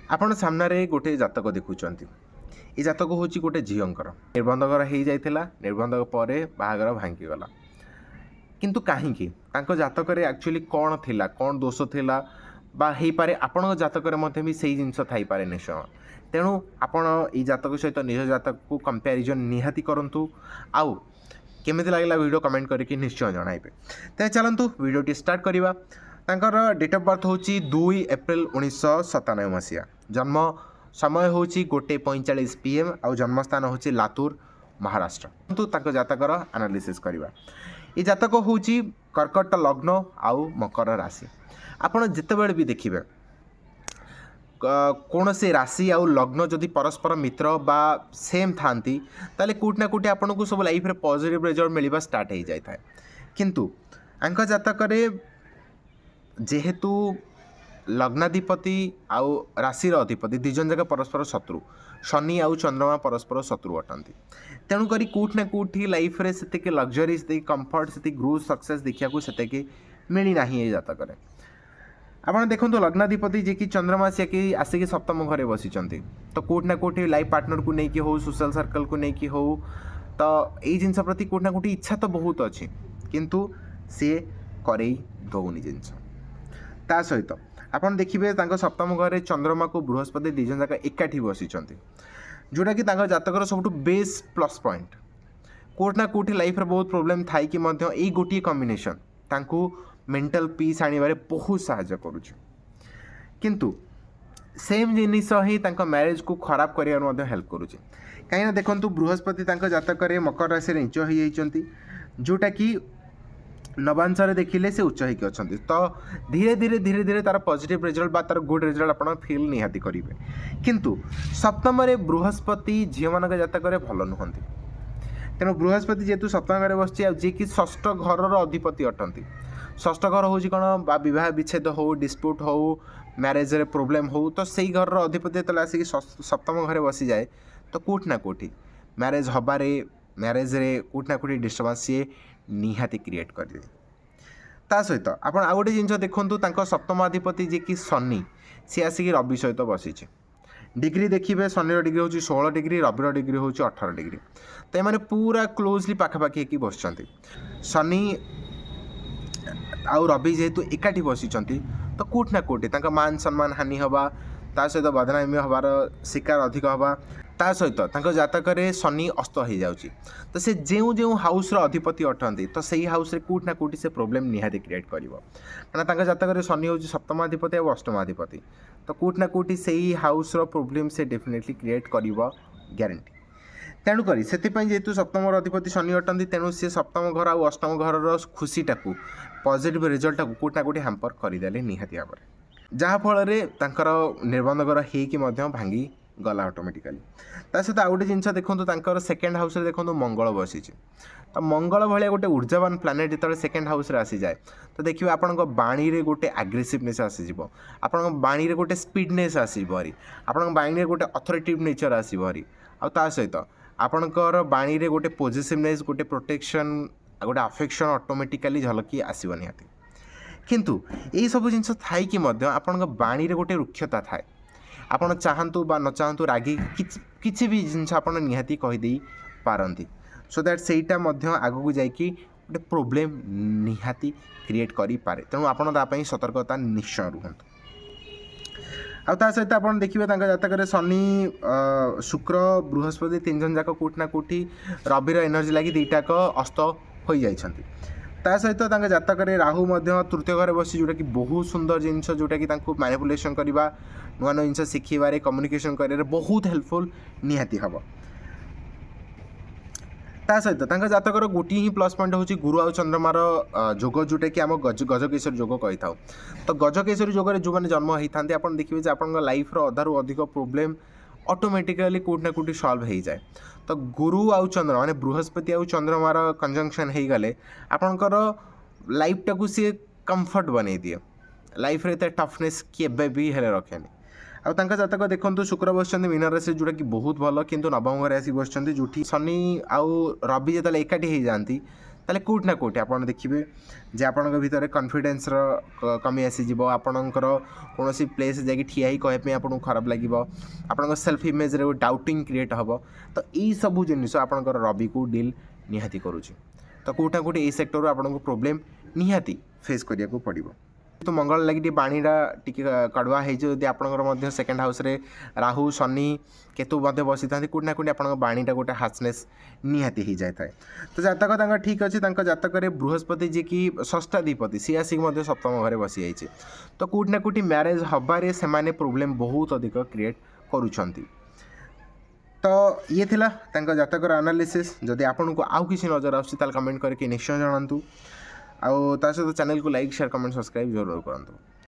ଆପଣ ସାମ୍ନାରେ ଗୋଟେ ଜାତକ ଦେଖୁଛନ୍ତି। ଏ ଜାତକ ହେଉଛି ଗୋଟେ ଝିଅଙ୍କର ନିର୍ବନ୍ଧକର ହେଇଯାଇଥିଲା। ନିର୍ବନ୍ଧକ ପରେ ବାହାଘର ଭାଙ୍ଗିଗଲା। କିନ୍ତୁ କାହିଁକି? ତାଙ୍କ ଜାତକରେ ଆକ୍ଚୁଆଲି କ'ଣ ଥିଲା, କ'ଣ ଦୋଷ ଥିଲା, ବା ହେଇପାରେ ଆପଣଙ୍କ ଜାତକରେ ମଧ୍ୟ ବି ସେଇ ଜିନିଷ ଥାଇପାରେ ନିଶ୍ଚୟ। ତେଣୁ ଆପଣ ଏଇ ଜାତକ ସହିତ ନିଜ ଜାତକକୁ କମ୍ପାରିଜନ୍ ନିହାତି କରନ୍ତୁ। ଆଉ କେମିତି ଲାଗିଲା ଭିଡ଼ିଓ କମେଣ୍ଟ କରିକି ନିଶ୍ଚୟ ଜଣାଇବେ। ତେବେ ଚାଲନ୍ତୁ ଭିଡ଼ିଓଟି ଷ୍ଟାର୍ଟ କରିବା। ତାଙ୍କର ଡେଟ୍ ଅଫ୍ ବାର୍ଥ ହେଉଛି 2 ଏପ୍ରିଲ 1997 ମସିହା। ଜନ୍ମ ସମୟ ହେଉଛି 1:45 PM ଆଉ ଜନ୍ମସ୍ଥାନ ହେଉଛି ଲାତୁର, ମହାରାଷ୍ଟ୍ର। କିନ୍ତୁ ତାଙ୍କ ଜାତକର ଆନାଲିସିସ୍ କରିବା। ଏ ଜାତକ ହେଉଛି କର୍କଟ ଲଗ୍ନ ଆଉ ମକର ରାଶି। ଆପଣ ଯେତେବେଳେ ବି ଦେଖିବେ କୌଣସି ରାଶି ଆଉ ଲଗ୍ନ ଯଦି ପରସ୍ପର ମିତ୍ର ବା ସେମ୍ ଥାନ୍ତି ତାହେଲେ କେଉଁଠି ନା କେଉଁଠି ଆପଣଙ୍କୁ ସବୁ ଲାଇଫ୍ରେ ପଜିଟିଭ୍ ରେଜଲ୍ଟ ମିଳିବା ଷ୍ଟାର୍ଟ ହେଇଯାଇଥାଏ। କିନ୍ତୁ ଆଙ୍କ ଜାତକରେ ଯେହେତୁ ଲଗ୍ନାଧିପତି ଆଉ ରାଶିର ଅଧିପତି ଦୁଇ ଜଣ ଯାକ ପରସ୍ପର ଶତ୍ରୁ, ଶନି ଆଉ ଚନ୍ଦ୍ରମା ପରସ୍ପର ଶତ୍ରୁ ଅଟନ୍ତି। ତେଣୁକରି କେଉଁଠି ନା କେଉଁଠି ଲାଇଫ୍ରେ ସେତିକି ଲକ୍ଜରି, ସେତିକି କମ୍ଫର୍ଟ, ସେତିକି ଗ୍ରୋଥ୍ ସକ୍ସେସ୍ ଦେଖିବାକୁ ସେତିକି ମିଳିନାହିଁ ଏ ଜାତକରେ। ଆପଣ ଦେଖନ୍ତୁ ଲଗ୍ନାଧିପତି ଯିଏକି ଚନ୍ଦ୍ରମା ସିଏକି ଆସିକି ସପ୍ତମ ଘରେ ବସିଛନ୍ତି। ତ କେଉଁଠି ନା କେଉଁଠି ଲାଇଫ୍ ପାର୍ଟନରକୁ ନେଇକି ହେଉ, ସୋସିଆଲ୍ ସର୍କଲ୍କୁ ନେଇକି ହେଉ, ତ ଏଇ ଜିନିଷ ପ୍ରତି କେଉଁଠି ନା କେଉଁଠି ଇଚ୍ଛା ତ ବହୁତ ଅଛି, କିନ୍ତୁ ସିଏ କରେଇ ଦେଉନି ଜିନିଷ। ତା ସହିତ ଆପଣ ଦେଖିବେ ତାଙ୍କ ସପ୍ତମ ଘରେ ଚନ୍ଦ୍ରମାକୁ ବୃହସ୍ପତି ଦୁଇ ଜଣ ଯାକ ଏକାଠି ବସିଛନ୍ତି, ଯେଉଁଟାକି ତାଙ୍କ ଜାତକର ସବୁଠୁ ବେଶ୍ ପ୍ଲସ୍ ପଏଣ୍ଟ। କେଉଁଠି ନା କେଉଁଠି ଲାଇଫ୍ରେ ବହୁତ ପ୍ରୋବ୍ଲେମ୍ ଥାଇକି ମଧ୍ୟ ଏଇ ଗୋଟିଏ କମ୍ବିନେସନ୍ ତାଙ୍କୁ ମେଣ୍ଟାଲ୍ ପିସ୍ ଆଣିବାରେ ବହୁତ ସାହାଯ୍ୟ କରୁଛି। କିନ୍ତୁ ସେମ୍ ଜିନିଷ ହିଁ ତାଙ୍କ ମ୍ୟାରେଜ୍କୁ ଖରାପ କରିବାରେ ମଧ୍ୟ ହେଲ୍ପ କରୁଛି। କାହିଁକିନା ଦେଖନ୍ତୁ ବୃହସ୍ପତି ତାଙ୍କ ଜାତକରେ ମକର ରାଶିରେ ନିଚ ହୋଇଯାଇଛନ୍ତି, ଯେଉଁଟାକି ନବାଂଶରେ ଦେଖିଲେ ସେ ଉଚ୍ଚ ହେଇକି ଅଛନ୍ତି। ତ ଧୀରେ ଧୀରେ ତାର ପଜିଟିଭ୍ ରେଜଲ୍ଟ ବା ତାର ଗୁଡ୍ ରେଜଲ୍ଟ ଆପଣ ଫିଲ୍ ନିହାତି କରିବେ। କିନ୍ତୁ ସପ୍ତମରେ ବୃହସ୍ପତି ଝିଅମାନଙ୍କ ଜାତକରେ ଭଲ ନୁହନ୍ତି। ତେଣୁ ବୃହସ୍ପତି ଯେହେତୁ ସପ୍ତମ ଘରେ ବସିଛି, ଆଉ ଯିଏକି ଷଷ୍ଠ ଘରର ଅଧିପତି ଅଟନ୍ତି। ଷଷ୍ଠ ଘର ହେଉଛି କ'ଣ, ବା ବିବାହ ବିଚ୍ଛେଦ ହେଉ, ଡିସ୍ପ୍ୟୁଟ୍ ହେଉ, ମ୍ୟାରେଜ୍ରେ ପ୍ରୋବ୍ଲେମ୍ ହେଉ, ତ ସେଇ ଘରର ଅଧିପତି ଯେତେବେଳେ ଆସିକି ସପ୍ତମ ଘରେ ବସିଯାଏ ତ କେଉଁଠି ନା କେଉଁଠି ମ୍ୟାରେଜ୍ ହେବାରେ, ମ୍ୟାରେଜ୍ରେ କେଉଁଠି ନା କେଉଁଠି ଡିଷ୍ଟର୍ବାନ୍ସ ସିଏ ନିହାତି କ୍ରିଏଟ୍ କରିଦିଏ। ତା ସହିତ ଆପଣ ଆଉ ଗୋଟେ ଜିନିଷ ଦେଖନ୍ତୁ, ତାଙ୍କ ସପ୍ତମାଧିପତି ଯିଏକି ଶନି, ସିଏ ଆସିକି ରବି ସହିତ ବସିଛି। ଡିଗ୍ରୀ ଦେଖିବେ, ଶନିର ଡିଗ୍ରୀ ହେଉଛି 16 ଡିଗ୍ରୀ, ରବିର ଡିଗ୍ରୀ ହେଉଛି 18 ଡିଗ୍ରୀ। ତ ଏମାନେ ପୁରା କ୍ଲୋଜଲି ପାଖାପାଖି ହେଇକି ବସିଛନ୍ତି। ଶନି ଆଉ ରବି ଯେହେତୁ ଏକାଠି ବସିଛନ୍ତି ତ କେଉଁଠି ନା କେଉଁଠି ତାଙ୍କ ମାନ ସମ୍ମାନ ହାନି ହେବା, ତା ସହିତ ବଦନାମୀ ହେବାର ଶିକାର ଅଧିକ ହେବା। ତା ସହିତ ତାଙ୍କ ଜାତକରେ ଶନି ଅସ୍ତ ହୋଇଯାଉଛି, ତ ସେ ଯେଉଁ ଯେଉଁ ହାଉସ୍ର ଅଧିପତି ଅଟନ୍ତି ତ ସେଇ ହାଉସ୍ରେ କେଉଁଠି ନା କେଉଁଠି ସେ ପ୍ରୋବ୍ଲେମ୍ ନିହାତି କ୍ରିଏଟ୍ କରିବ। କାରଣ ତାଙ୍କ ଜାତକରେ ଶନି ହେଉଛି ସପ୍ତମାଧିପତି ଆଉ ଅଷ୍ଟମାଧିପତି, ତ କେଉଁଠି ନା କେଉଁଠି ସେଇ ହାଉସ୍ର ପ୍ରୋବ୍ଲେମ୍ ସେ ଡେଫିନେଟଲି କ୍ରିଏଟ୍ କରିବ, ଗ୍ୟାରେଣ୍ଟି। ତେଣୁକରି ସେଥିପାଇଁ ଯେହେତୁ ସପ୍ତମର ଅଧିପତି ଶନି ଅଟନ୍ତି, ତେଣୁ ସେ ସପ୍ତମ ଘର ଆଉ ଅଷ୍ଟମ ଘରର ଖୁସିଟାକୁ, ପଜିଟିଭ୍ ରେଜଲ୍ଟଟାକୁ କେଉଁଠି ନା କେଉଁଠି ହ୍ୟାମ୍ପର କରିଦେଲେ ନିହାତି ଭାବରେ, ଯାହାଫଳରେ ତାଙ୍କର ନିର୍ବନ୍ଧକର ହେଇକି ମଧ୍ୟ ଭାଙ୍ଗି ଗଲା ଅଟୋମେଟିକାଲି। ତା ସହିତ ଆଉ ଗୋଟେ ଜିନିଷ ଦେଖନ୍ତୁ, ତାଙ୍କର ସେକେଣ୍ଡ ହାଉସ୍ରେ ଦେଖନ୍ତୁ ମଙ୍ଗଳ ବସିଛି। ତ ମଙ୍ଗଳ ଭଳିଆ ଗୋଟେ ଉର୍ଜାବାନ ପ୍ଲାନେଟ୍ ଯେତେବେଳେ ସେକେଣ୍ଡ ହାଉସ୍ରେ ଆସିଯାଏ ତ ଦେଖିବେ ଆପଣଙ୍କ ବାଣୀରେ ଗୋଟେ ଆଗ୍ରେସିଭନେସ୍ ଆସିଯିବ, ଆପଣଙ୍କ ବାଣୀରେ ଗୋଟେ ସ୍ପିଡନେସ୍ ଆସିବ ଭାରି, ଆପଣଙ୍କ ବାଣୀରେ ଗୋଟେ ଅଥରିଟିଭ୍ ନେଚର୍ ଆସିବ ଭାରି। ଆଉ ତା ସହିତ ଆପଣଙ୍କର ବାଣୀରେ ଗୋଟେ ପୋଜେସିଭନେସ୍, ଗୋଟେ ପ୍ରୋଟେକ୍ସନ୍, ଗୋଟେ ଆଫେକ୍ସନ୍ ଅଟୋମେଟିକାଲି ଝଲକି ଆସିବ ନିହାତି। କିନ୍ତୁ ଏଇସବୁ ଜିନିଷ ଥାଇକି ମଧ୍ୟ ଆପଣଙ୍କ ବାଣୀରେ ଗୋଟେ ରୁକ୍ଷତା ଥାଏ। ଆପଣ ଚାହାନ୍ତୁ ବା ନ ଚାହାନ୍ତୁ ରାଗି କିଛି ବି ଜିନିଷ ଆପଣ ନିହାତି କହିଦେଇ ପାରନ୍ତି, ସୋ ଦ୍ୟାଟ୍ ସେଇଟା ମଧ୍ୟ ଆଗକୁ ଯାଇକି ଗୋଟେ ପ୍ରୋବ୍ଲେମ୍ ନିହାତି କ୍ରିଏଟ୍ କରିପାରେ। ତେଣୁ ଆପଣ ତା ପାଇଁ ସତର୍କତା ନିଶ୍ଚୟ ରୁହନ୍ତୁ। ଆଉ ତା ସହିତ ଆପଣ ଦେଖିବେ ତାଙ୍କ ଜାତକରେ ଶନି, ଶୁକ୍ର, ବୃହସ୍ପତି ତିନି ଜଣ ଯାକ କେଉଁଠି ନା କେଉଁଠି ରବିର ଏନର୍ଜି ଲାଗି ଦୁଇଟାକ ଅସ୍ତ ହୋଇଯାଇଛନ୍ତି। ତା ସହିତ ତାଙ୍କ ଜାତକରେ ରାହୁ ମଧ୍ୟ ତୃତୀୟ ଘରେ ବସି, ଯେଉଁଟାକି ବହୁତ ସୁନ୍ଦର ଜିନିଷ, ଯେଉଁଟାକି ତାଙ୍କୁ ମ୍ୟାନିପୁଲେସନ୍ କରିବା, ନୂଆ ନୂଆ ଜିନିଷ ଶିଖିବାରେ, କମ୍ୟୁନିକେସନ୍ କରିବାରେ ବହୁତ ହେଲ୍ପଫୁଲ୍ ନିହାତି ହେବ। ତା ସହିତ ତାଙ୍କ ଜାତକର ଗୋଟିଏ ହିଁ ପ୍ଲସ୍ ପଏଣ୍ଟ ହେଉଛି ଗୁରୁ ଆଉ ଚନ୍ଦ୍ରମାର ଯୋଗ, ଯେଉଁଟାକି ଆମ ଗଜକେଶରୀ ଯୋଗ କହିଥାଉ। ତ ଗଜକେଶରୀ ଯୋଗରେ ଯେଉଁମାନେ ଜନ୍ମ ହେଇଥାନ୍ତି ଆପଣ ଦେଖିବେ ଯେ ଆପଣଙ୍କ ଲାଇଫ୍ର ଅଧାରୁ ଅଧିକ ପ୍ରୋବ୍ଲେମ୍ ଅଟୋମେଟିକାଲି କେଉଁଠି ନା କେଉଁଠି ସଲ୍ଭ ହେଇଯାଏ। ତ ଗୁରୁ ଆଉ ଚନ୍ଦ୍ର ମାନେ ବୃହସ୍ପତି ଆଉ ଚନ୍ଦ୍ରମାର କଞ୍ଜଙ୍କ୍ସନ୍ ହେଇଗଲେ ଆପଣଙ୍କର ଲାଇଫଟାକୁ ସିଏ କମ୍ଫର୍ଟ ବନେଇ ଦିଏ, ଲାଇଫ୍ରେ ଏତେ ଟଫନେସ୍ କେବେ ବି ହେଲେ ରଖେନି। ଆଉ ତାଙ୍କ ଜାତକ ଦେଖନ୍ତୁ, ଶୁକ୍ର ବସିଛନ୍ତି ମୀନ ରାଶିରେ, ଯେଉଁଟାକି ବହୁତ ଭଲ, କିନ୍ତୁ ନବମ ଘରେ ଆସି ବସିଛନ୍ତି, ଯେଉଁଠି ଶନି ଆଉ ରବି ଯେତେବେଳେ ଏକାଠି ହେଇଯାଆନ୍ତି ताले कोट ना कोट आप देखिए जे आपण भितर कॉन्फिडेंस कमी आसीज आपणकर कौन प्लेस जाकि ठिया ही कहवाई आपको खराब लगे आपण सेल्फ इमेज रे डाउटिंग क्रिएट हम तो यही सब जिन आपंकर रवि को डील निहाती करुच्ची तो कोटा कोटे ये सेक्टर आपको प्रोब्लेम निहाती फेस करिया को पड़ो तो मंगल लगे बाणीटा टी कड़ुआ होती आपंकर सेकेंड हाउस रे राहु शनि केतु बसी था कोटना कोटी आप बाणीटा गोटे हार्सनेस निहाती हो जाए तो जातक ठीक अच्छे जातक बृहस्पति जी की षष्ठाधिपति सी आसिक सप्तम घरे बसी जाइए तो कोटना कोटी मैरेज हबारे से प्रोब्लेम बहुत अधिक क्रिएट करुँच तो ये थिला जातकर एनालिसिस जदि आपन को आउ किसी नजर आसमेंट करके निश्चय जनातु आउ ता सहित चैनल को लाइक शेयर कमेंट सब्सक्राइब जरूर करंतु।